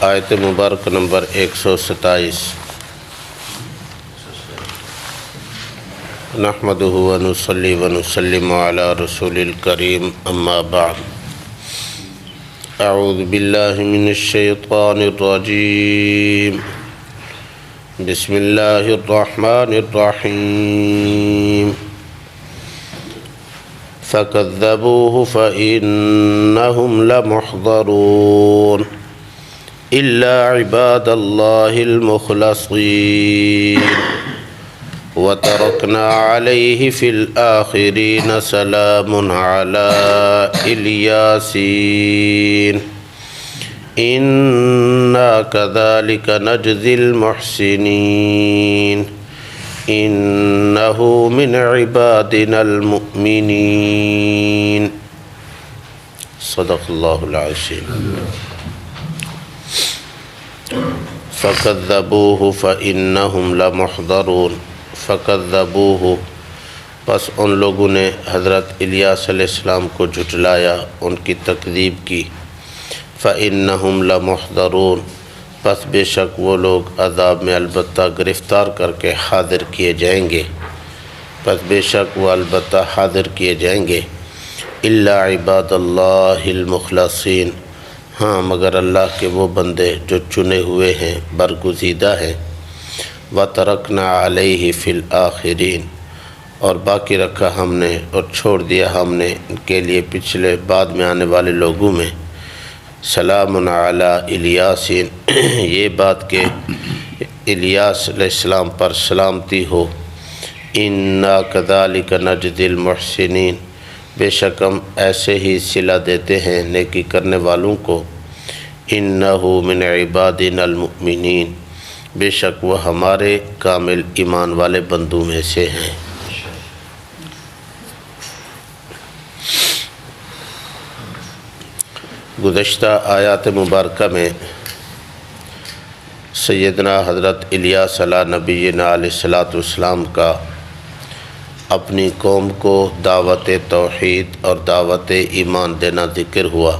آیت مبارک نمبر 127 نحمدہ ونصلی ونسلم علی رسول الکریم اما بعد اعوذ باللہ من الشیطان الرجیم بسم اللہ الرحمن الرحیم فکذبوہ فإنہم لمحضرون إلا عباد الله المخلصين وتركنا عليه في الآخرين سلام على الياسين إنا كذلك نجزي المحسنين إنه من عبادنا المؤمنين صدق الله العظيم فَكَذَّبُوهُ فَإِنَّهُمْ لَمُحْضَرُونَ فَكَذَّبُوهُ پس ان لوگوں نے حضرت الیاس علیہ السلام کو جھٹلایا، ان کی تکذیب کی۔ فَإِنَّهُمْ لَمُحْضَرُونَ پس بے شک وہ لوگ عذاب میں البتہ گرفتار کر کے حاضر کیے جائیں گے، پس بے شک وہ البتہ حاضر کیے جائیں گے۔ إِلَّا عِبَادَ اللَّهِ الْمُخْلَصِينَ ہاں مگر اللہ کے وہ بندے جو چنے ہوئے ہیں، برگزیدہ ہیں۔ وَتَرَكْنَا عَلَيْهِ فِي الْآخِرِينَ اور باقی رکھا ہم نے اور چھوڑ دیا ہم نے ان کے لیے پچھلے بعد میں آنے والے لوگوں میں۔ سلام علی الیاسین یہ بات کہ الیاس علیہ السلام پر سلامتی ہو۔ اِنَّا كَذَلِكَ نَجْزِي الْمُحْسِنِينَ بے شک ہم ایسے ہی صلہ دیتے ہیں نیکی کرنے والوں کو۔ انہ من عبادنا المؤمنین بے شک وہ ہمارے کامل ایمان والے بندوں میں سے ہیں۔ گزشتہ آیات مبارکہ میں سیدنا حضرت الیاس علیہ نبینا علیہ السلام کا اپنی قوم کو دعوت توحید اور دعوت ایمان دینا ذکر ہوا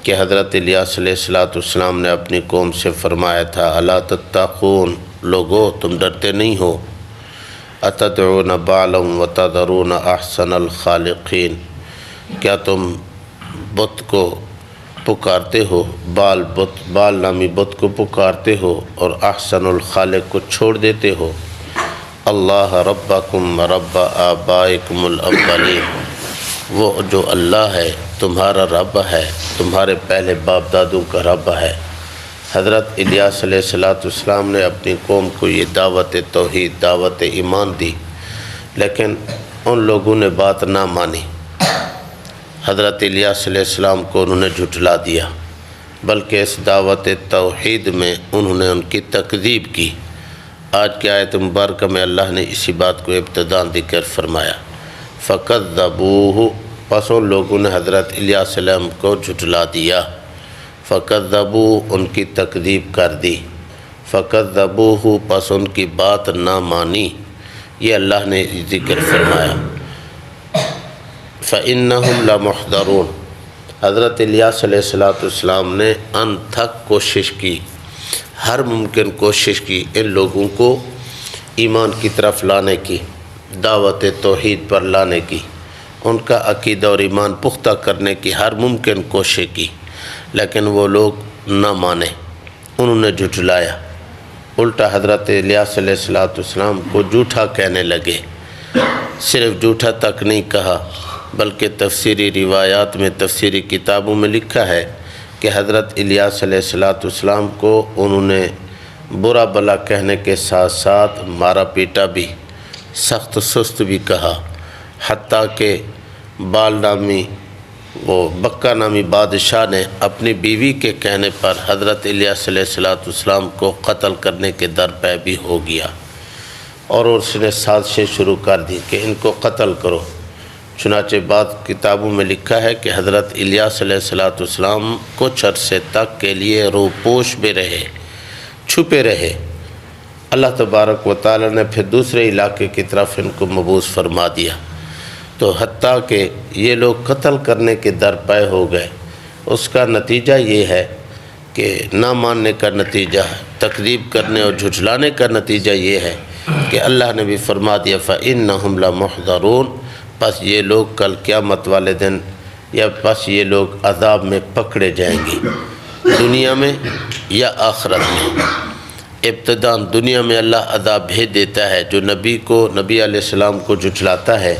کہ حضرت الیاس علیہ السلام نے اپنی قوم سے فرمایا تھا الا تتقون لوگو تم ڈرتے نہیں ہو، اتدعون بالا وتذرون احسن الخالقین کیا تم بت کو پکارتے ہو، بال نامی بت کو پکارتے ہو اور احسن الخالق کو چھوڑ دیتے ہو۔ اللہ ربکم رب آبائکم الاولین وہ جو اللہ ہے تمہارا رب ہے، تمہارے پہلے باپ دادوں کا رب ہے۔ حضرت الیاس علیہ السلام نے اپنی قوم کو یہ دعوت توحید دعوت ایمان دی، لیکن ان لوگوں نے بات نہ مانی۔ حضرت الیاس علیہ السلام کو انہوں نے جھٹلا دیا، بلکہ اس دعوت توحید میں انہوں نے ان کی تکذیب کی۔ آج کی آیت مبارکہ میں اللہ نے اسی بات کو ابتداء ذکر فرمایا۔ فَكَذَّبُوهُ پس ان لوگوں نے حضرت الیاس علیہ السلام کو جھٹلا دیا۔ فَكَذَّبُوهُ ان کی تکذیب کر دی۔ فَكَذَّبُوهُ پس ان کی بات نہ مانی، یہ اللہ نے ذکر فرمایا۔ فَإِنَّهُمْ لَمُحْضَرُونَ حضرت الیاس علیہ السلام نے انتھک کوشش کی، ہر ممکن کوشش کی ان لوگوں کو ایمان کی طرف لانے کی، دعوت توحید پر لانے کی، ان کا عقیدہ اور ایمان پختہ کرنے کی ہر ممکن کوشش کی، لیکن وہ لوگ نہ مانے، انہوں نے جھٹلایا، الٹا حضرت الیاس علیہ السلام کو جھوٹا کہنے لگے۔ صرف جھوٹا تک نہیں کہا بلکہ تفسیری روایات میں تفسیری کتابوں میں لکھا ہے کہ حضرت الیاس علیہ السلام کو انہوں نے برا بلا کہنے کے ساتھ ساتھ مارا پیٹا بھی، سخت سست بھی کہا، حتیٰ کہ بکا نامی بادشاہ نے اپنی بیوی کے کہنے پر حضرت الیاس علیہ السلام کو قتل کرنے کے درپے بھی ہو گیا، اور اس نے سازشیں شروع کر دی کہ ان کو قتل کرو۔ چنانچہ بعض کتابوں میں لکھا ہے کہ حضرت الیاس علیہ السلام کچھ عرصے تک کے لیے روپوش میں رہے، چھپے رہے۔ اللہ تبارک و تعالی نے پھر دوسرے علاقے کی طرف ان کو مبعوث فرما دیا، تو حتیٰ کہ یہ لوگ قتل کرنے کے درپے ہو گئے۔ اس کا نتیجہ یہ ہے کہ نہ ماننے کا نتیجہ، تکذیب کرنے اور جھٹلانے کا نتیجہ یہ ہے کہ اللہ نے بھی فرما دیا فَإِنَّهُمْ لَمُحْضَرُونَ، پس یہ لوگ کل قیامت والے دن یا پس یہ لوگ عذاب میں پکڑے جائیں گے، دنیا میں یا آخرت میں۔ ابتداً دنیا میں اللہ عذاب بھیج دیتا ہے، جو نبی علیہ السلام کو جھٹلاتا ہے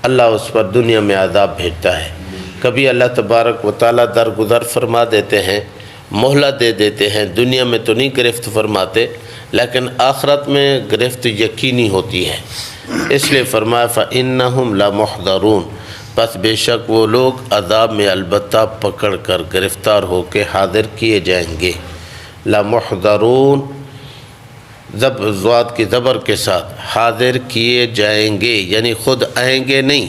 اللہ اس پر دنیا میں عذاب بھیجتا ہے۔ کبھی اللہ تبارک و تعالیٰ درگزر فرما دیتے ہیں، مہلت دے دیتے ہیں، دنیا میں تو نہیں گرفت فرماتے لیکن آخرت میں گرفت یقینی ہوتی ہے، اس لیے فرمایا فَإِنَّهُمْ لَمُحْضَرُونَ، پس بے شک وہ لوگ عذاب میں البتہ پکڑ کر گرفتار ہو کے حاضر کیے جائیں گے۔ لَمُحْضَرُونَ ضاد کی زبر کے ساتھ، حاضر کیے جائیں گے، یعنی خود آئیں گے نہیں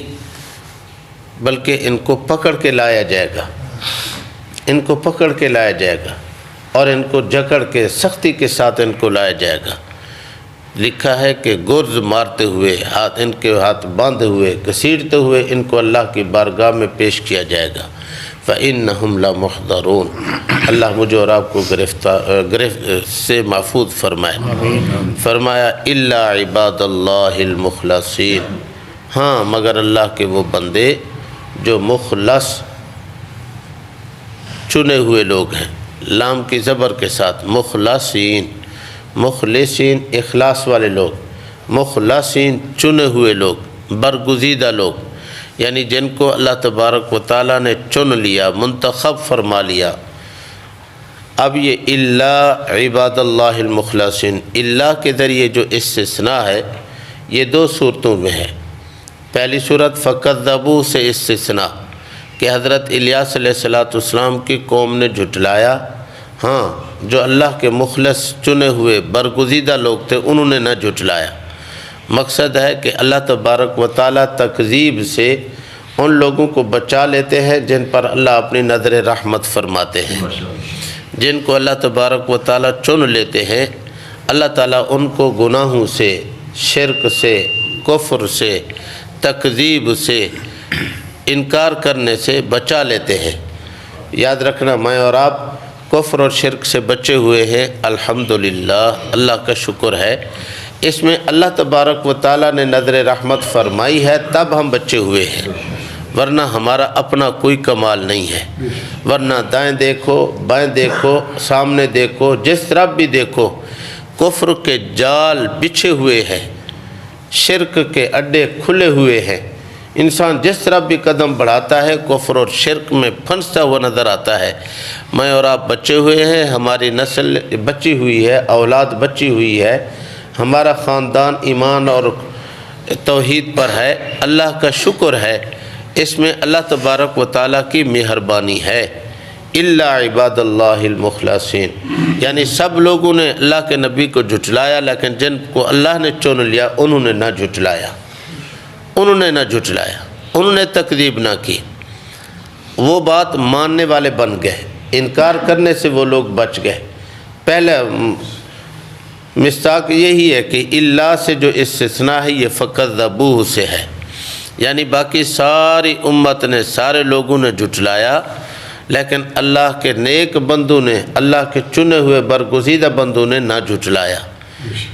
بلکہ ان کو پکڑ کے لایا جائے گا، ان کو پکڑ کے لایا جائے گا اور ان کو جکڑ کے سختی کے ساتھ ان کو لایا جائے گا۔ لکھا ہے کہ گرز مارتے ہوئے، ان کے ہاتھ باندھے ہوئے، گھسیٹتے ہوئے ان کو اللہ کی بارگاہ میں پیش کیا جائے گا۔ فَإِنَّهُمْ لَمُحْضَرُونَ، اللہ مجھے اور آپ کو گرفت سے محفوظ فرمائے۔ فرمایا إِلَّا عِبَادَ اللَّهِ الْمُخْلَصِينَ، ہاں مگر اللہ کے وہ بندے جو مخلص چنے ہوئے لوگ ہیں، لام کی زبر کے ساتھ، مخلصین، مخلصین اخلاص والے لوگ، مخلصین چنے ہوئے لوگ، برگزیدہ لوگ، یعنی جن کو اللہ تبارک و تعالیٰ نے چن لیا، منتخب فرما لیا۔ اب یہ اللہ عباد اللہ المخلصین، اللہ کے ذریعے جو استثناء ہے یہ دو صورتوں میں ہے۔ پہلی صورت فَكَذَّبُوا سے استثناء کہ حضرت الیاس علیہ السلام کی قوم نے جھٹلایا، ہاں جو اللہ کے مخلص چنے ہوئے برگزیدہ لوگ تھے انہوں نے نہ جھٹلایا۔ مقصد ہے کہ اللہ تبارک و تعالیٰ تکذیب سے ان لوگوں کو بچا لیتے ہیں جن پر اللہ اپنی نظر رحمت فرماتے ہیں، جن کو اللہ تبارک و تعالیٰ چن لیتے ہیں، اللہ تعالیٰ ان کو گناہوں سے، شرک سے، کفر سے، تکذیب سے، انکار کرنے سے بچا لیتے ہیں۔ یاد رکھنا میں اور آپ کفر اور شرک سے بچے ہوئے ہیں، الحمدللہ، اللہ کا شکر ہے۔ اس میں اللہ تبارک و تعالیٰ نے نظر رحمت فرمائی ہے تب ہم بچے ہوئے ہیں، ورنہ ہمارا اپنا کوئی کمال نہیں ہے۔ ورنہ دائیں دیکھو، بائیں دیکھو، سامنے دیکھو، جس طرف بھی دیکھو کفر کے جال بچھے ہوئے ہیں، شرک کے اڈے کھلے ہوئے ہیں۔ انسان جس طرف بھی قدم بڑھاتا ہے کفر اور شرک میں پھنستا ہوا نظر آتا ہے۔ میں اور آپ بچے ہوئے ہیں، ہماری نسل بچی ہوئی ہے، اولاد بچی ہوئی ہے، ہمارا خاندان ایمان اور توحید پر ہے، اللہ کا شکر ہے۔ اس میں اللہ تبارک و تعالیٰ کی مہربانی ہے۔ الا عباد اللہ المخلصین، یعنی سب لوگوں نے اللہ کے نبی کو جھٹلایا لیکن جن کو اللہ نے چن لیا انہوں نے نہ جھٹلایا، انہوں نے نہ جھٹلایا، انہوں نے تکذیب نہ کی، وہ بات ماننے والے بن گئے، انکار کرنے سے وہ لوگ بچ گئے۔ پہلا مستاق یہی ہے کہ اللہ سے جو استثناء ہے یہ فَكَذَّبُوهُ سے ہے، یعنی باقی ساری امت نے، سارے لوگوں نے جھٹلایا لیکن اللہ کے نیک بندوں نے، اللہ کے چنے ہوئے برگزیدہ بندوں نے نہ جھٹلایا۔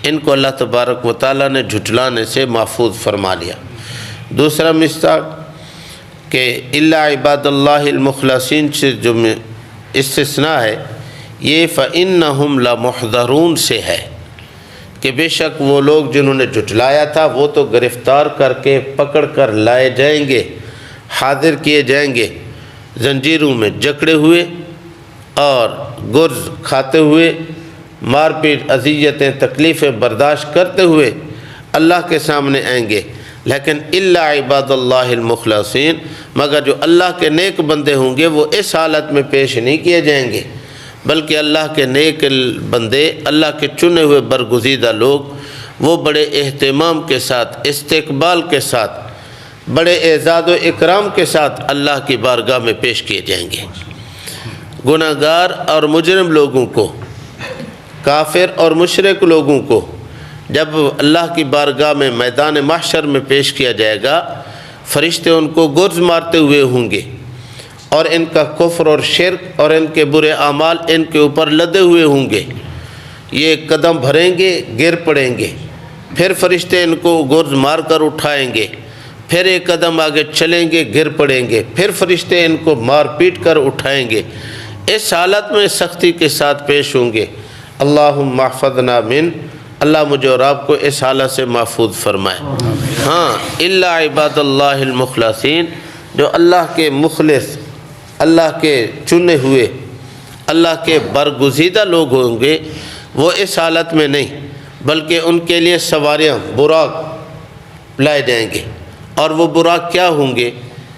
ان کو اللہ تبارک و تعالیٰ نے جھٹلانے سے محفوظ فرما لیا۔ دوسرا مستاق کہ الا عباد اللہ المخلصین سے جو استثناء ہے یہ فَإِنَّهُمْ لَمُحْضَرُونَ سے ہے کہ بے شک وہ لوگ جنہوں نے جھٹلایا تھا وہ تو گرفتار کر کے پکڑ کر لائے جائیں گے، حاضر کیے جائیں گے، زنجیروں میں جکڑے ہوئے اور گرز کھاتے ہوئے، مار پیٹ، اذیتیں، تکلیفیں برداشت کرتے ہوئے اللہ کے سامنے آئیں گے۔ لیکن الا عباد اللہ المخلصین، مگر جو اللہ کے نیک بندے ہوں گے وہ اس حالت میں پیش نہیں کیے جائیں گے، بلکہ اللہ کے نیک بندے، اللہ کے چنے ہوئے برگزیدہ لوگ، وہ بڑے اہتمام کے ساتھ، استقبال کے ساتھ، بڑے اعزاز و اکرام کے ساتھ اللہ کی بارگاہ میں پیش کیے جائیں گے۔ گناہ گار اور مجرم لوگوں کو، کافر اور مشرک لوگوں کو جب اللہ کی بارگاہ میں میدان محشر میں پیش کیا جائے گا، فرشتے ان کو گرز مارتے ہوئے ہوں گے اور ان کا کفر اور شرک اور ان کے برے اعمال ان کے اوپر لدے ہوئے ہوں گے۔ یہ قدم بھریں گے، گر پڑیں گے، پھر فرشتے ان کو گرز مار کر اٹھائیں گے، پھر ایک قدم آگے چلیں گے، گر پڑیں گے، پھر فرشتے ان کو مار پیٹ کر اٹھائیں گے۔ اس حالت میں سختی کے ساتھ پیش ہوں گے۔ اللہم احفظنا من، اللہ مجھے اور آپ کو اس حالت سے محفوظ فرمائے۔ ہاں، الا عباد اللہ المخلصین، جو اللہ کے مخلص، اللہ کے چنے ہوئے، اللہ کے برگزیدہ لوگ ہوں گے، وہ اس حالت میں نہیں، بلکہ ان کے لیے سواریاں، براق لائے جائیں گے۔ اور وہ براق کیا ہوں گے؟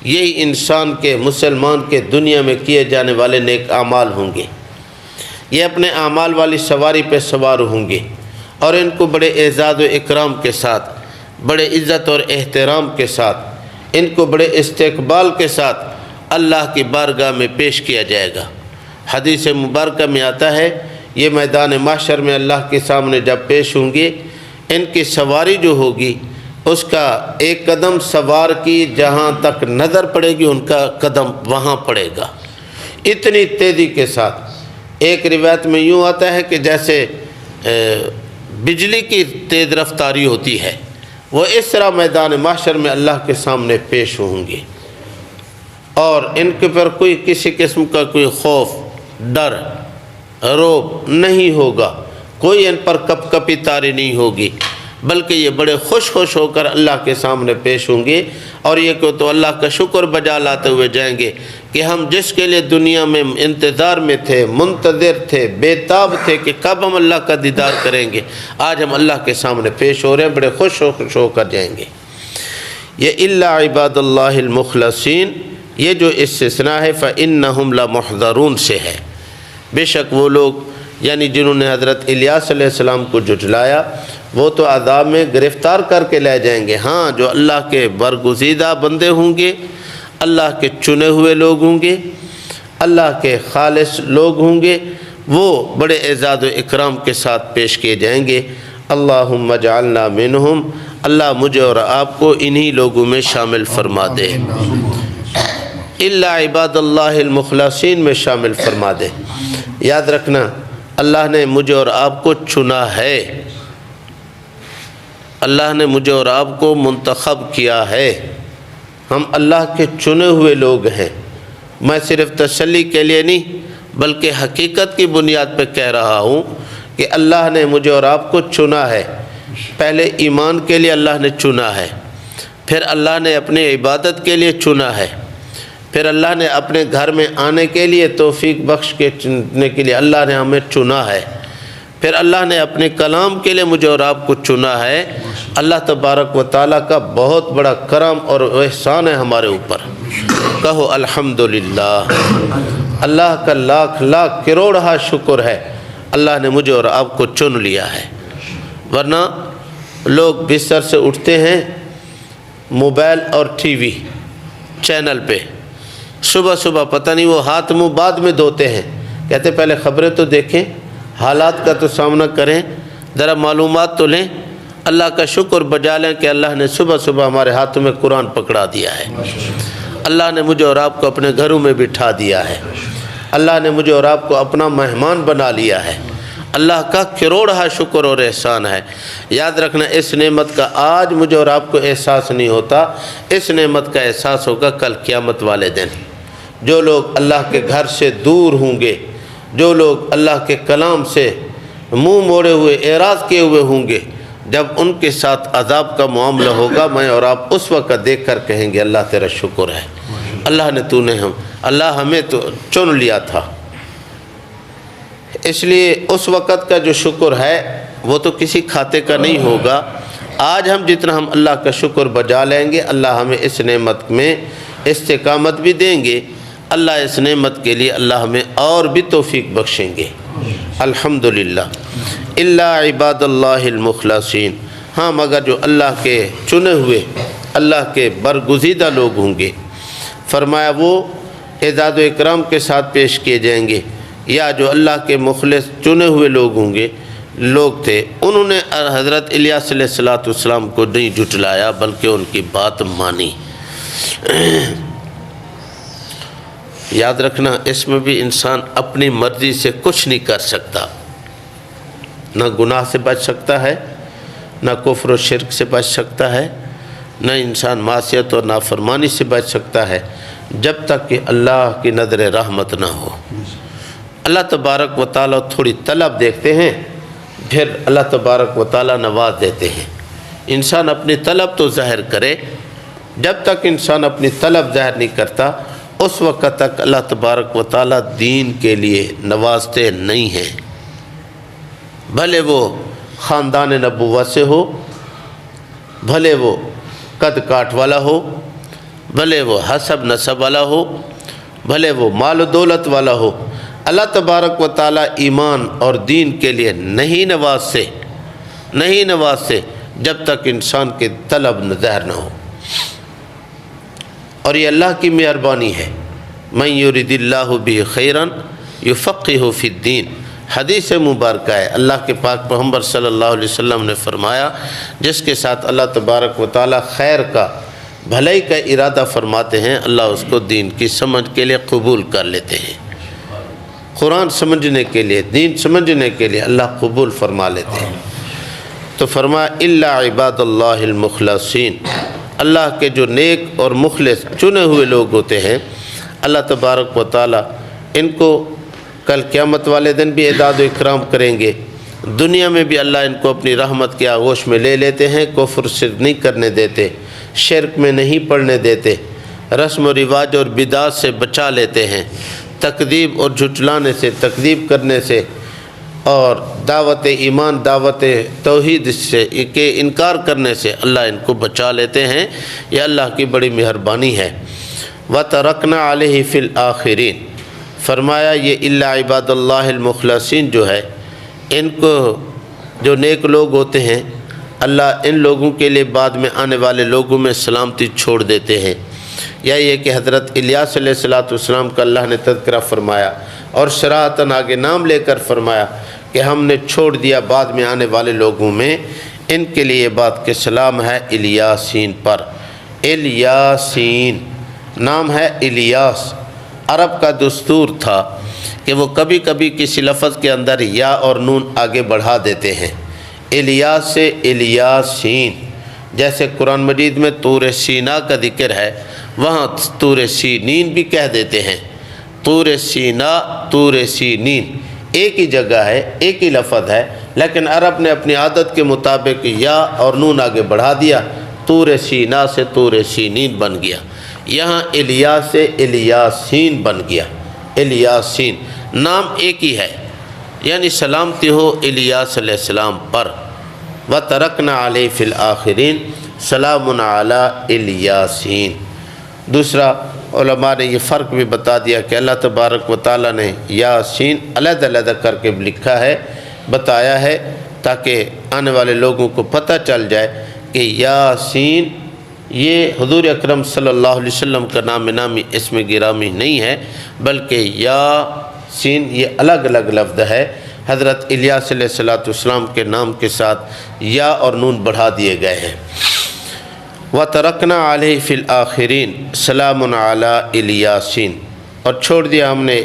یہی انسان کے، مسلمان کے دنیا میں کیے جانے والے نیک اعمال ہوں گے۔ یہ اپنے اعمال والی سواری پہ سوار ہوں گے، اور ان کو بڑے اعزاز و اکرام کے ساتھ، بڑے عزت اور احترام کے ساتھ، ان کو بڑے استقبال کے ساتھ اللہ کی بارگاہ میں پیش کیا جائے گا۔ حدیث مبارکہ میں آتا ہے، یہ میدان محشر میں اللہ کے سامنے جب پیش ہوں گے، ان کی سواری جو ہوگی اس کا ایک قدم سوار کی جہاں تک نظر پڑے گی ان کا قدم وہاں پڑے گا، اتنی تیزی کے ساتھ۔ ایک روایت میں یوں آتا ہے کہ جیسے بجلی کی تیز رفتاری ہوتی ہے، وہ اس طرح میدان محشر میں اللہ کے سامنے پیش ہوں گے، اور ان کے پر کوئی کسی قسم کا کوئی خوف، ڈر، روب نہیں ہوگا، کوئی ان پر کپ کپی تاری نہیں ہوگی، بلکہ یہ بڑے خوش ہو کر اللہ کے سامنے پیش ہوں گے، اور یہ کہ تو اللہ کا شکر بجا لاتے ہوئے جائیں گے کہ ہم جس کے لیے دنیا میں انتظار میں تھے، منتظر تھے، بے تاب تھے کہ کب ہم اللہ کا دیدار کریں گے، آج ہم اللہ کے سامنے پیش ہو رہے ہیں، بڑے خوش ہو کر جائیں گے۔ یہ الا عباد اللہ المخلصین، یہ جو استثناء ہے فإنہم لمحضرون سے ہے۔ بے شک وہ لوگ یعنی جنہوں نے حضرت الیاس علیہ السلام کو جھٹلایا، وہ تو عذاب میں گرفتار کر کے لے جائیں گے۔ ہاں، جو اللہ کے برگزیدہ بندے ہوں گے، اللہ کے چنے ہوئے لوگ ہوں گے، اللہ کے خالص لوگ ہوں گے، وہ بڑے اعزاز و اکرام کے ساتھ پیش کیے جائیں گے۔ اللہم اجعلنا منہم، اللہ مجھے اور آپ کو انہی لوگوں میں شامل فرما دے، الا عباد اللہ المخلصین میں شامل فرما دے۔ یاد رکھنا، اللہ نے مجھے اور آپ کو چنا ہے، اللہ نے مجھے اور آپ کو منتخب کیا ہے، ہم اللہ کے چنے ہوئے لوگ ہیں۔ میں صرف تسلی کے لیے نہیں بلکہ حقیقت کی بنیاد پہ کہہ رہا ہوں کہ اللہ نے مجھے اور آپ کو چنا ہے۔ پہلے ایمان کے لیے اللہ نے چنا ہے، پھر اللہ نے اپنی عبادت کے لیے چنا ہے، پھر اللہ نے اپنے گھر میں آنے کے لیے توفیق بخش کے چننے کے لیے اللہ نے ہمیں چنا ہے، پھر اللہ نے اپنے کلام کے لیے مجھے اور آپ کو چنا ہے۔ اللہ تبارک و تعالیٰ کا بہت بڑا کرم اور احسان ہے ہمارے اوپر، کہو الحمدللہ۔ اللہ کا لاکھ لاکھ کروڑہ شکر ہے، اللہ نے مجھے اور آپ کو چن لیا ہے۔ ورنہ لوگ بستر سے اٹھتے ہیں، موبائل اور ٹی وی چینل پہ، صبح صبح پتہ نہیں وہ ہاتھ منہ بعد میں دھوتے ہیں، کہتے پہلے خبریں تو دیکھیں، حالات کا تو سامنا کریں، ذرا معلومات تو لیں۔ اللہ کا شکر بجا لیں کہ اللہ نے صبح صبح ہمارے ہاتھوں میں قرآن پکڑا دیا ہے، اللہ نے مجھے اور آپ کو اپنے گھروں میں بٹھا دیا ہے، اللہ نے مجھے اور آپ کو اپنا مہمان بنا لیا ہے۔ اللہ کا کروڑہ شکر اور احسان ہے۔ یاد رکھنا، اس نعمت کا آج مجھے اور آپ کو احساس نہیں ہوتا، اس نعمت کا احساس ہوگا کل قیامت والے دن۔ جو لوگ اللہ کے گھر سے دور ہوں گے، جو لوگ اللہ کے کلام سے منہ موڑے ہوئے، اعراض کیے ہوئے ہوں گے، جب ان کے ساتھ عذاب کا معاملہ ہوگا، میں اور آپ اس وقت دیکھ کر کہیں گے اللہ تیرا شکر ہے، اللہ ہمیں تو چن لیا تھا۔ اس لیے اس وقت کا جو شکر ہے وہ تو کسی کھاتے کا نہیں ہوگا۔ آج ہم جتنا ہم اللہ کا شکر بجا لیں گے، اللہ ہمیں اس نعمت میں استقامت بھی دیں گے، اللہ اس نعمت کے لیے اللہ ہمیں اور بھی توفیق بخشیں گے۔ الحمدللہ۔ الا عباد اللہ المخلصین، ہاں مگر جو اللہ کے چنے ہوئے، اللہ کے برگزیدہ لوگ ہوں گے، فرمایا وہ اعزاز و اکرام کے ساتھ پیش کیے جائیں گے، یا جو اللہ کے مخلص چنے ہوئے لوگ تھے، انہوں نے حضرت الیاس علیہ السلام کو نہیں جھٹلایا بلکہ ان کی بات مانی۔ یاد رکھنا اس میں بھی انسان اپنی مرضی سے کچھ نہیں کر سکتا، نہ گناہ سے بچ سکتا ہے، نہ کفر و شرک سے بچ سکتا ہے، نہ انسان معصیت اور نافرمانی سے بچ سکتا ہے جب تک کہ اللہ کی نظر رحمت نہ ہو۔ اللہ تبارک و تعالیٰ تھوڑی طلب دیکھتے ہیں، پھر اللہ تبارک و تعالیٰ نواز دیتے ہیں۔ انسان اپنی طلب تو ظاہر کرے، جب تک انسان اپنی طلب ظاہر نہیں کرتا اس وقت تک اللہ تبارک و تعالیٰ دین کے لیے نوازتے نہیں ہیں، بھلے وہ خاندان نبوت سے ہو، بھلے وہ قد کاٹ والا ہو، بھلے وہ حسب نسب والا ہو، بھلے وہ مال و دولت والا ہو، اللہ تبارک و تعالیٰ ایمان اور دین کے لیے نہیں نوازتے جب تک انسان کی طلب ظاہر نہ ہو۔ اور یہ اللہ کی مہربانی ہے، من یرید اللہ بہ خیرا یفقہہ فی الدین، حدیث مبارکہ ہے۔ اللہ کے پاک پیغمبر صلی اللہ علیہ وسلم نے فرمایا جس کے ساتھ اللہ تبارک و تعالیٰ خیر کا، بھلائی کا ارادہ فرماتے ہیں، اللہ اس کو دین کی سمجھ کے لیے قبول کر لیتے ہیں۔ قرآن سمجھنے کے لیے، دین سمجھنے کے لیے اللہ قبول فرما لیتے ہیں۔ تو فرمایا الا عباد اللہ المخلصین، اللہ کے جو نیک اور مخلص چنے ہوئے لوگ ہوتے ہیں، اللہ تبارک و تعالیٰ ان کو کل قیامت والے دن بھی اعداد و اکرام کریں گے، دنیا میں بھی اللہ ان کو اپنی رحمت کے آغوش میں لے لیتے ہیں، کفر سے نہیں کرنے دیتے، شرک میں نہیں پڑنے دیتے، رسم و رواج اور بدعات سے بچا لیتے ہیں، تکذیب اور جھٹلانے سے، تکذیب کرنے سے، اور دعوت ایمان، دعوت توحید سے کے انکار کرنے سے اللہ ان کو بچا لیتے ہیں۔ یہ اللہ کی بڑی مہربانی ہے۔ وَتَرَكْنَا عَلَيْهِ فِي الْآخِرِينَ، فرمایا یہ الا عباد اللہ المخلصین جو ہے، ان کو جو نیک لوگ ہوتے ہیں اللہ ان لوگوں کے لیے بعد میں آنے والے لوگوں میں سلامتی چھوڑ دیتے ہیں۔ یا یہ کہ حضرت الیاس علیہ السلام کا اللہ نے تذکرہ فرمایا اور صراحتاً آگے نام لے کر فرمایا کہ ہم نے چھوڑ دیا بعد میں آنے والے لوگوں میں ان کے لیے یہ بات کہ سلام ہے الیاسین پر۔ الیاسین نام ہے الیاس، عرب کا دستور تھا کہ وہ کبھی کبھی کسی لفظ کے اندر یا اور نون آگے بڑھا دیتے ہیں، الیاس سے الیاسین۔ جیسے قرآن مجید میں طور سینا کا ذکر ہے، وہاں طور سینین بھی کہہ دیتے ہیں، طور سینا، طور سینین ایک ہی جگہ ہے، ایک ہی لفظ ہے، لیکن عرب نے اپنی عادت کے مطابق یا اور نون آگے بڑھا دیا، طور سینا سے طور سینین بن گیا۔ یہاں الیاس سے الیاسین بن گیا، الیاسین نام ایک ہی ہے، یعنی سلامتی ہو الیاس علیہ السلام پر۔ وَتَرَكْنَا عَلَيْهِ فِي الْآخِرِينَ سَلَامٌ عَلَىٰ الیاسین۔ دوسرا علماء نے یہ فرق بھی بتا دیا کہ اللہ تبارک و تعالیٰ نے یاسین علیحدہ علیحدہ کر کے لکھا ہے، بتایا ہے، تاکہ آنے والے لوگوں کو پتہ چل جائے کہ یاسین یہ حضور اکرم صلی اللہ علیہ وسلم کا نام نامی اسم گرامی نہیں ہے، بلکہ یاسین یہ الگ الگ لفظ ہے۔ حضرت الیاس علیہ السلام کے نام کے ساتھ یا اور نون بڑھا دیے گئے ہیں۔ وَتَرَكْنَا عَلَيْهِ فِي الْآخِرِينَ سَلَامٌ عَلَىٰ الیاسین، اور چھوڑ دیا ہم نے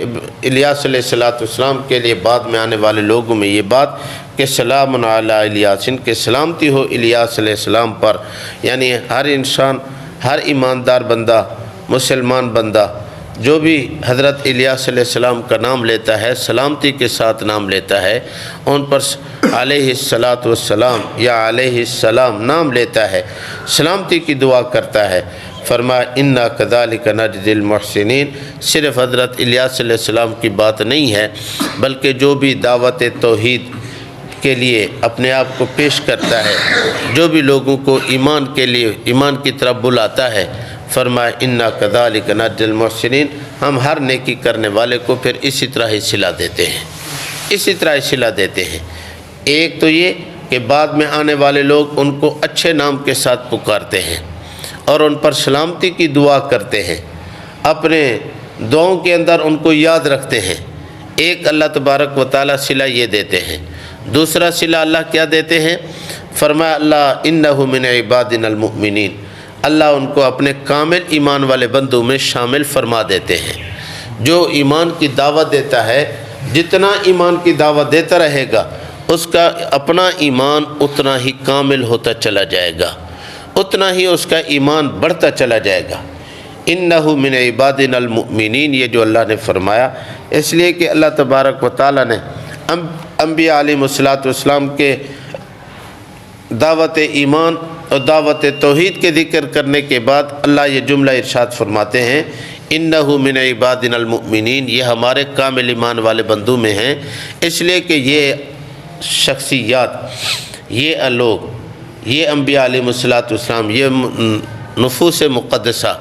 الیاس علیہ السلام کے لیے بعد میں آنے والے لوگوں میں یہ بات کہ سلام علی الیاسین، کہ سلامتی ہو الیاس علیہ السلام پر۔ یعنی ہر انسان، ہر ایماندار بندہ، مسلمان بندہ جو بھی حضرت الیاس علیہ السلام کا نام لیتا ہے، سلامتی کے ساتھ نام لیتا ہے، ان پر علیہ السلام یا علیہ السلام نام لیتا ہے، سلامتی کی دعا کرتا ہے۔ فرمایا انا کذالک نجزی المحسنین، صرف حضرت الیاس علیہ السلام کی بات نہیں ہے، بلکہ جو بھی دعوت توحید کے لیے اپنے آپ کو پیش کرتا ہے، جو بھی لوگوں کو ایمان کے لیے ایمان کی طرف بلاتا ہے، فرمایا انا کذالک نجزی المحسنین، ہم ہر نیکی کرنے والے کو پھر اسی طرح ہی صلہ دیتے ہیں، اسی طرح ہی صلہ دیتے ہیں۔ ایک تو یہ کہ بعد میں آنے والے لوگ ان کو اچھے نام کے ساتھ پکارتے ہیں اور ان پر سلامتی کی دعا کرتے ہیں، اپنے دعاؤں کے اندر ان کو یاد رکھتے ہیں۔ ایک اللہ تبارک و تعالیٰ صلہ یہ دیتے ہیں، دوسرا صلہ اللہ کیا دیتے ہیں؟ فرمایا اللہ انہ من عبادنا المؤمنین، اللہ ان کو اپنے کامل ایمان والے بندوں میں شامل فرما دیتے ہیں۔ جو ایمان کی دعوت دیتا ہے جتنا ایمان کی دعوت دیتا رہے گا اس کا اپنا ایمان اتنا ہی کامل ہوتا چلا جائے گا، اتنا ہی اس کا ایمان بڑھتا چلا جائے گا۔ انہ من عبادنا المؤمنین، یہ جو اللہ نے فرمایا اس لیے کہ اللہ تبارک و تعالیٰ نے انبیاء علیہ السلام کے دعوت ایمان اور دعوت توحید کے ذکر کرنے کے بعد اللہ یہ جملہ ارشاد فرماتے ہیں انہ من عبادنا المؤمنین، یہ ہمارے کامل ایمان والے بندوں میں ہیں، اس لیے کہ یہ شخصیات، یہ لوگ، یہ انبیاء علیہ السلام، یہ نفوس مقدسہ،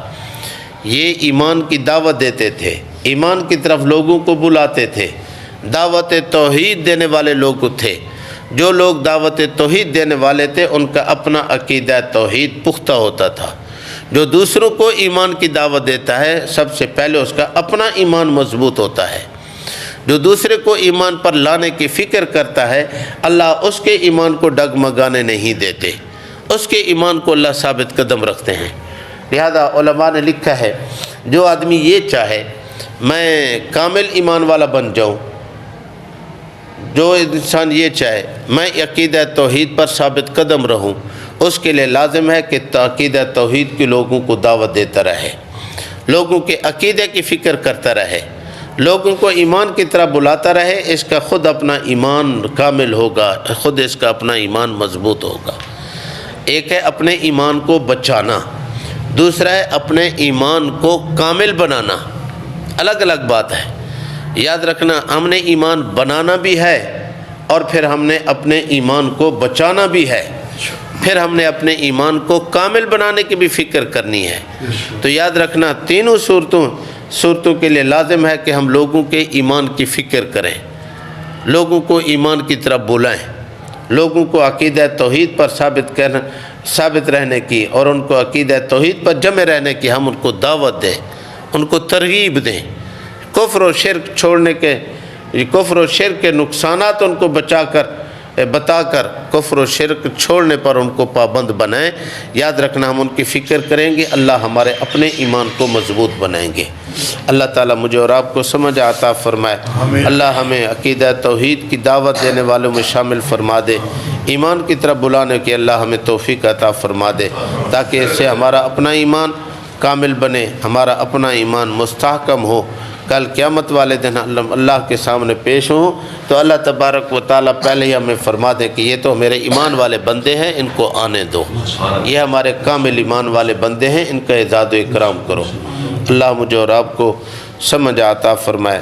یہ ایمان کی دعوت دیتے تھے، ایمان کی طرف لوگوں کو بلاتے تھے، دعوت توحید دینے والے لوگ تھے۔ جو لوگ دعوت توحید دینے والے تھے ان کا اپنا عقیدہ توحید پختہ ہوتا تھا۔ جو دوسروں کو ایمان کی دعوت دیتا ہے سب سے پہلے اس کا اپنا ایمان مضبوط ہوتا ہے۔ جو دوسرے کو ایمان پر لانے کی فکر کرتا ہے اللہ اس کے ایمان کو ڈگمگانے نہیں دیتے، اس کے ایمان کو اللہ ثابت قدم رکھتے ہیں۔ لہذا علماء نے لکھا ہے جو آدمی یہ چاہے میں کامل ایمان والا بن جاؤں، جو انسان یہ چاہے میں عقیدہ توحید پر ثابت قدم رہوں، اس کے لیے لازم ہے کہ عقیدہ توحید کے لوگوں کو دعوت دیتا رہے، لوگوں کے عقیدے کی فکر کرتا رہے، لوگوں کو ایمان کی طرح بلاتا رہے، اس کا خود اپنا ایمان کامل ہوگا، خود اس کا اپنا ایمان مضبوط ہوگا۔ ایک ہے اپنے ایمان کو بچانا، دوسرا ہے اپنے ایمان کو کامل بنانا، الگ الگ بات ہے۔ یاد رکھنا ہم نے ایمان بنانا بھی ہے اور پھر ہم نے اپنے ایمان کو بچانا بھی ہے، پھر ہم نے اپنے ایمان کو کامل بنانے کی بھی فکر کرنی ہے۔ تو یاد رکھنا تینوں صورتوں کے لیے لازم ہے کہ ہم لوگوں کے ایمان کی فکر کریں، لوگوں کو ایمان کی طرف بلائیں، لوگوں کو عقیدہ توحید پر ثابت رہنے کی اور ان کو عقیدہ توحید پر جمع رہنے کی ہم ان کو دعوت دیں، ان کو ترغیب دیں، کفر و شرک چھوڑنے کے، کفر و شرک کے نقصانات ان کو بتا کر کفر و شرک چھوڑنے پر ان کو پابند بنائیں۔ یاد رکھنا ہم ان کی فکر کریں گے اللہ ہمارے اپنے ایمان کو مضبوط بنائیں گے۔ اللہ تعالیٰ مجھے اور آپ کو سمجھ عطا فرمائے، اللہ ہمیں عقیدہ توحید کی دعوت دینے والوں میں شامل فرما دے، ایمان کی طرف بلانے کی اللہ ہمیں توفیق عطا فرما دے تاکہ اس سے ہمارا اپنا ایمان کامل بنے، ہمارا اپنا ایمان مستحکم ہو، کل قیامت والے دن اللہ کے سامنے پیش ہوں تو اللہ تبارک و تعالیٰ پہلے ہی ہمیں فرما دے کہ یہ تو میرے ایمان والے بندے ہیں، ان کو آنے دو، یہ ہمارے کامل ایمان والے بندے ہیں، ان کا اعزاز و اکرام کرو۔ اللہ مجھے اور آپ کو سمجھ عطا فرمائے۔